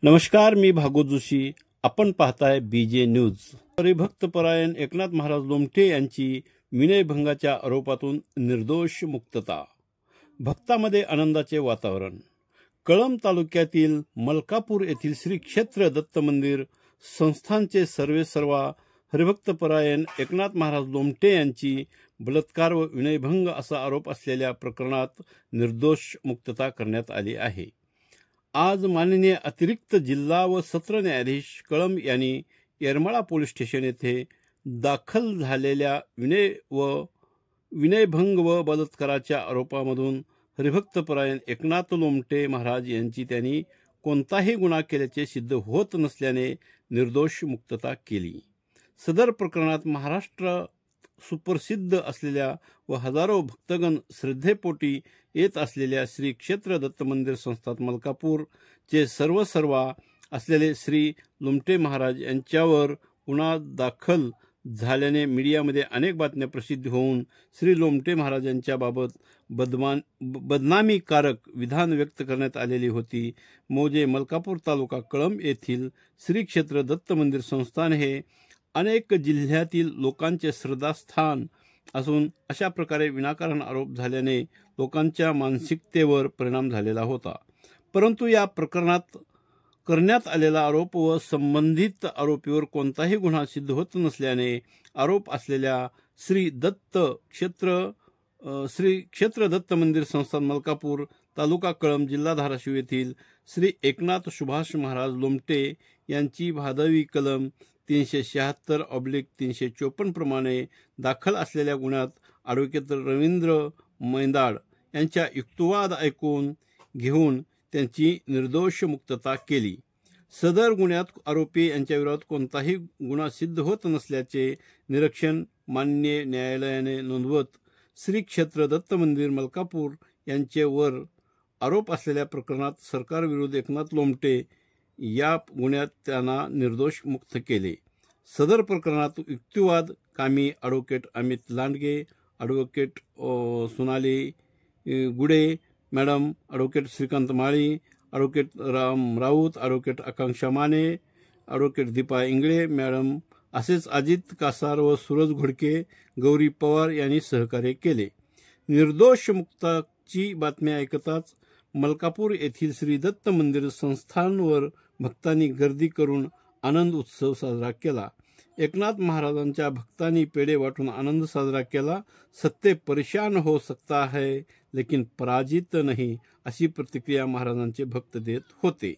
नमस्कार, मी भागवत जोशी. आपण पाहताय बीजे न्यूज. हरिभक्तपरायण एकनाथ महाराज लोमटे यांची विनयभंगाच्या आरोपातून निर्दोष मुक्तता. भक्तामध्ये आनंदाचे वातावरण. कळंब तालुक्यातील मलकापूर येथील श्री क्षेत्र दत्त मंदिर संस्थानचे सर्वेसर्वा हरिभक्तपरायण एकनाथ महाराज लोमटे यांची बलात्कार व विनयभंग असा आरोप असलेल्या प्रकरणात निर्दोष मुक्तता करण्यात आली आहे. आज माननीय अतिरिक्त जिल्हा व सत्र न्यायाधीश कळंब यांनी येरमाळा पोलीस स्टेशन येथे दाखल झालेल्या विनयभंग व बलात्काराच्या आरोपामधून हरिभक्तपरायण एकनाथ लोमटे महाराज यांची त्यांनी कोणताही गुन्हा केल्याचे सिद्ध होत नसल्याने निर्दोष मुक्तता केली. सदर प्रकरणात महाराष्ट्र सुप्रसिद्ध असलेल्या व हजारो भक्तगण श्रद्धेपोटी येत असलेल्या श्री क्षेत्र दत्त मंदिर संस्थान मलकापूरचे सर्वेसर्वा असलेले श्री लोमटे महाराज यांच्यावर गुन्हा दाखल झाल्याने मीडियामध्ये अनेक बातम्या प्रसिद्ध होऊन श्री लोमटे महाराजांच्या बाबत बदनामीकारक विधान व्यक्त करण्यात आलेली होती. मौजे मलकापूर तालुका कळंब येथील श्री क्षेत्र दत्त मंदिर संस्थान हे अनेक जिल्ह्यातील लोकांचे श्रद्धास्थान असून अशा प्रकारे विनाकारण आरोप झाल्याने लोकांच्या मानसिकतेवर परिणाम झालेला होता. परंतु या प्रकरणात करण्यात आलेला आरोप व संबंधित आरोपीवर कोणताही गुन्हा सिद्ध होत नसल्याने आरोप असलेल्या श्री क्षेत्र दत्त मंदिर संस्थान मलकापूर तालुका कळंब जिल्हा धाराशिव येथील श्री एकनाथ सुभाष महाराज लोमटे यांची भादवी कलम 376/354 प्रमाणे दाखल असलेल्या गुन्ह्यात ॲडव्होकेट रवींद्र मैंदाड यांच्या युक्तिवाद ऐकून घेऊन त्यांची निर्दोष मुक्तता केली. सदर गुन्ह्यात आरोपी यांच्याविरोधात कोणताही गुन्हा सिद्ध होत नसल्याचे निरीक्षण माननीय न्यायालयाने नोंदवत श्री क्षेत्र दत्त मंदिर मलकापूर यांच्यावर आरोप असलेल्या प्रकरणात सरकारविरुद्ध एकनाथ लोमटे या गुन्ह्यात त्यांना निर्दोष मुक्त केले. सदर प्रकरणात युक्तिवाद कामी ॲडव्होकेट अमित लांडगे, ॲडव्होकेट सोनाली गुडे मॅडम, ॲडव्होकेट श्रीकांत माळी, ॲडव्होकेट राम राऊत, ॲडव्होकेट आकांक्षा माने, ॲडव्होकेट दीपा इंगळे मॅडम असेच अजित कासार व सूरज घोडके, गौरी पवार यांनी सहकार्य केले. निर्दोष मुक्ताची बातमी ऐकताच मलकापूर येथील श्री दत्त मंदिर संस्थानवर भक्तांनी गर्दी करून आनंद उत्सव साजरा केला. एकनाथ महाराजांच्या भक्तांनी पेढे वाटून आनंद साजरा केला. सत्य परेशान हो सकता है लेकिन पराजित नहीं अशी प्रतिक्रिया महाराजांचे भक्त देत होते.